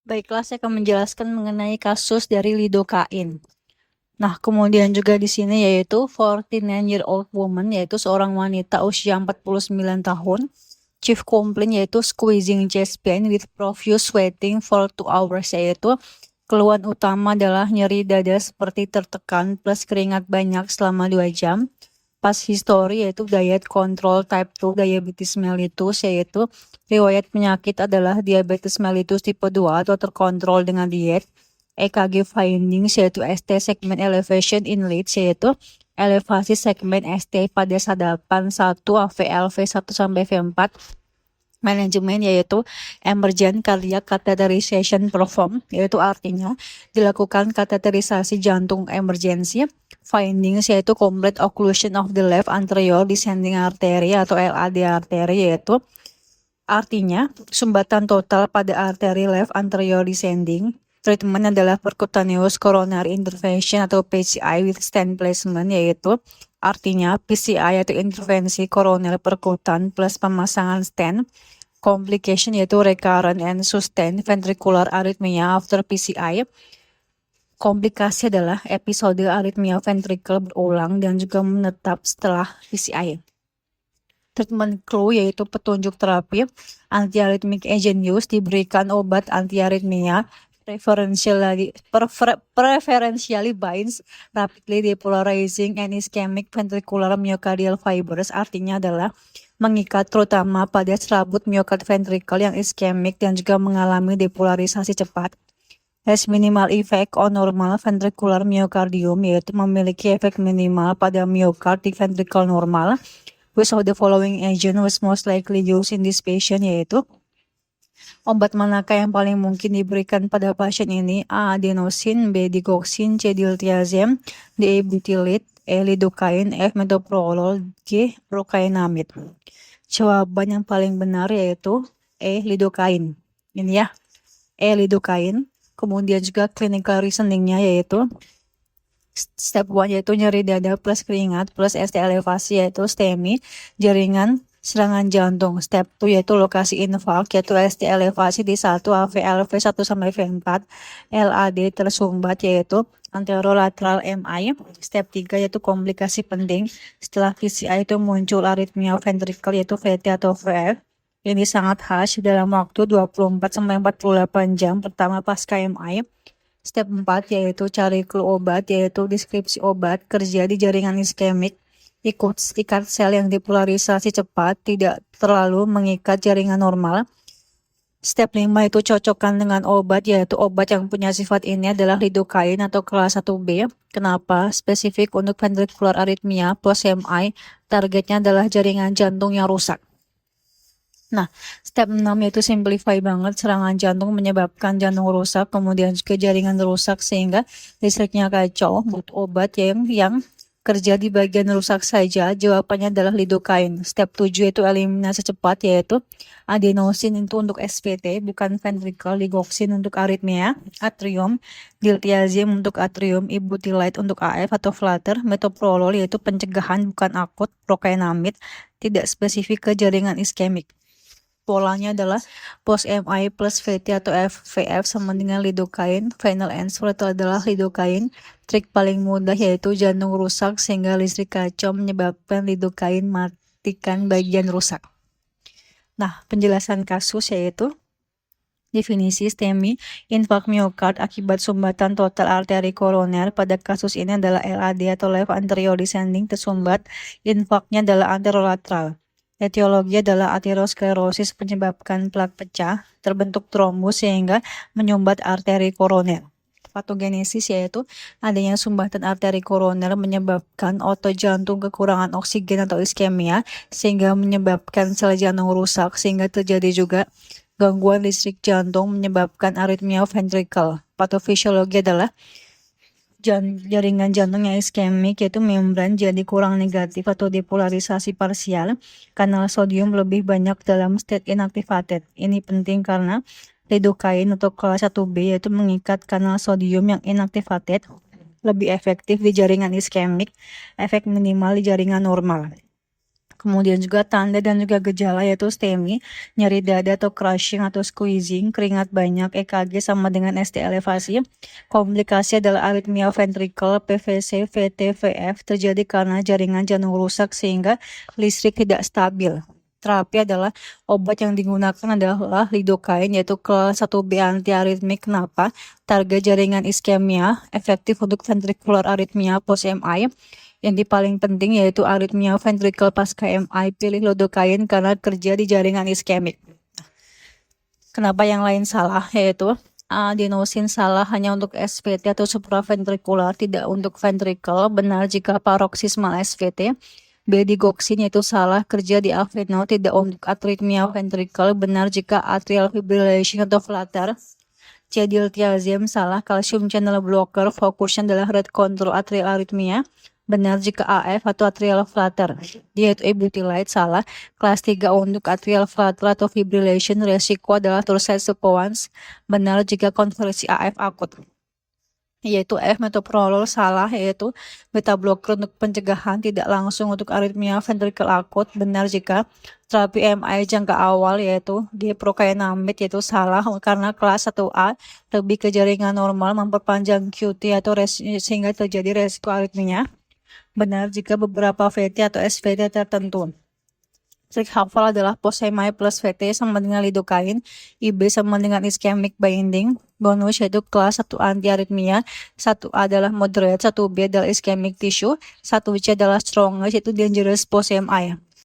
Baiklah, saya akan menjelaskan mengenai kasus dari lidocaine. Nah, kemudian juga di sini yaitu 49-year-old woman, yaitu seorang wanita usia 49 tahun. Chief complaint yaitu squeezing chest pain with profuse sweating for 2 hours, yaitu keluhan utama adalah nyeri dada seperti tertekan plus keringat banyak selama 2 jam. Pas history yaitu diet control type 2 diabetes mellitus, yaitu riwayat penyakit adalah diabetes mellitus tipe 2 atau terkontrol dengan diet. EKG findings yaitu ST segment elevation in leads, yaitu elevasi segmen ST pada sadapan 1 AVL V1 sampai V4. Manajemen yaitu emergent cardiac catheterization perform, yaitu artinya dilakukan kateterisasi jantung emergensi. Findings yaitu complete occlusion of the left anterior descending artery atau LAD artery, yaitu artinya sumbatan total pada arteri left anterior descending. Treatment adalah percutaneous coronary intervention atau PCI with stent placement, yaitu artinya PCI atau intervensi koroner perkutan plus pemasangan stent. Complication yaitu recurrent and sustained ventricular arrhythmia after PCI. Komplikasi adalah episode aritmia ventricle berulang dan juga menetap setelah PCI. Treatment clue yaitu petunjuk terapi antiarrhythmic agent use, diberikan obat antiarrhythmia preferentially binds rapidly depolarizing and ischemic ventricular myocardial fibers, artinya adalah mengikat terutama pada serabut myocard ventricle yang ischemic dan juga mengalami depolarisasi cepat. Has minimal effect on normal ventricular myocardium, yaitu memiliki efek minimal pada myocard di ventricle normal. Which of the following agent was most likely used in this patient, yaitu obat manakah yang paling mungkin diberikan pada pasien ini? A. Adenosine, B. Digoxin, C. Diltiazem, D. Butylate, E. Lidocaine, F. Metoprolol, G. Procainamide. Jawaban yang paling benar yaitu E. Lidocaine. Ini ya, E. Lidocaine. Kemudian juga clinical reasoningnya yaitu step 1 yaitu nyeri dada plus keringat plus ST elevasi yaitu STEMI, jaringan serangan jantung. Step 2 yaitu lokasi infark yaitu ST elevasi di 1 AVL V1 sampai V4, LAD tersumbat yaitu anterolateral MI. Step 3 yaitu komplikasi penting setelah PCI itu muncul aritmia ventricle yaitu VT atau VF. Ini sangat khas dalam waktu 24 sampai 48 jam pertama pasca MI. Step 4 yaitu cari clue obat, yaitu deskripsi obat, kerja di jaringan iskemik, ikat sel yang dipolarisasi cepat, tidak terlalu mengikat jaringan normal. Step 5 itu cocokkan dengan obat, yaitu obat yang punya sifat ini adalah lidocaine atau kelas 1B. Kenapa? Spesifik untuk ventricular arrhythmia plus MI, targetnya adalah jaringan jantung yang rusak. Nah, step 6 yaitu simplify banget, serangan jantung menyebabkan jantung rusak, kemudian juga jaringan rusak sehingga listriknya kacau, butuh obat yang kerja di bagian rusak saja. Jawabannya adalah lidocaine. Step 7 yaitu eliminasi cepat, yaitu adenosine itu untuk SVT, bukan ventricle, digoxin untuk arrhythmia, atrium, diltiazem untuk atrium, ibutylate untuk AF atau flutter, metoprolol yaitu pencegahan bukan akut, procainamide, tidak spesifik ke jaringan iskemik. Polanya adalah post MI plus VT atau FVF sama dengan lidocaine. Final answer adalah lidocaine. Trik paling mudah yaitu jantung rusak sehingga listrik kacau menyebabkan lidocaine matikan bagian rusak. Nah, penjelasan kasus yaitu definisi STEMI, infark miokard akibat sumbatan total arteri koroner. Pada kasus ini adalah LAD atau left anterior descending tersumbat. Infarknya adalah anterolateral. Etiologi adalah aterosklerosis menyebabkan plak pecah, terbentuk trombus sehingga menyumbat arteri koroner. Patogenesis yaitu adanya sumbatan arteri koroner menyebabkan otot jantung kekurangan oksigen atau iskemia sehingga menyebabkan sel jantung rusak sehingga terjadi juga gangguan listrik jantung menyebabkan aritmia ventricle. Patofisiologi adalah jaringan jantung yang iskemik yaitu membran jadi kurang negatif atau depolarisasi parsial. Kanal sodium lebih banyak dalam state inactivated. Ini penting karena lidocaine untuk kelas 1B yaitu mengikat kanal sodium yang inactivated lebih efektif di jaringan iskemik, efek minimal di jaringan normal. Kemudian juga tanda dan juga gejala yaitu STEMI, nyeri dada atau crushing atau squeezing, keringat banyak, EKG sama dengan ST elevasi. Komplikasi adalah aritmia ventrikel, PVC, VT, VF terjadi karena jaringan jantung rusak sehingga listrik tidak stabil. Terapi adalah obat yang digunakan adalah lidocaine yaitu kelas 1B antiaritmik. Kenapa? Target jaringan iskemia, efektif untuk ventricular arrhythmia post MI. Yang paling penting yaitu aritmia ventrikel pasca MI, pilih lidocaine karena kerja di jaringan iskemik. Kenapa yang lain salah? Yaitu adenosine salah hanya untuk SVT atau supraventrikular, tidak untuk ventrikel. Benar jika paroxysmal SVT. B. Digoxin yaitu salah, kerja di aveno, tidak untuk arrhythmia ventrikel. Benar jika atrial fibrillation atau flutter. C. Diltiazem salah, calcium channel blocker, fokusnya adalah rate control atrial arrhythmia. Benar jika AF atau atrial flutter. D. Yaitu ebutylite salah, kelas 3 untuk atrial flutter atau fibrillation, resiko adalah torsade suppoans. Benar jika konversi AF akut. Yaitu F. Metoprolol salah, yaitu beta blocker untuk pencegahan, tidak langsung untuk aritmia ventrikel akut. Benar jika terapi MI jangka awal, yaitu diprocainamide, yaitu salah karena kelas 1A lebih ke jaringan normal, memperpanjang QT atau sehingga terjadi resiko aritmia. Benar jika beberapa VT atau SVT tertentu. Trik hafal adalah post-MI plus VT sama dengan lidocaine, IB sama dengan ischemic binding, bonus yaitu kelas 1 antiaritmia, 1A adalah moderate, 1B adalah ischemic tissue, 1C adalah strong yaitu dangerous post-MI.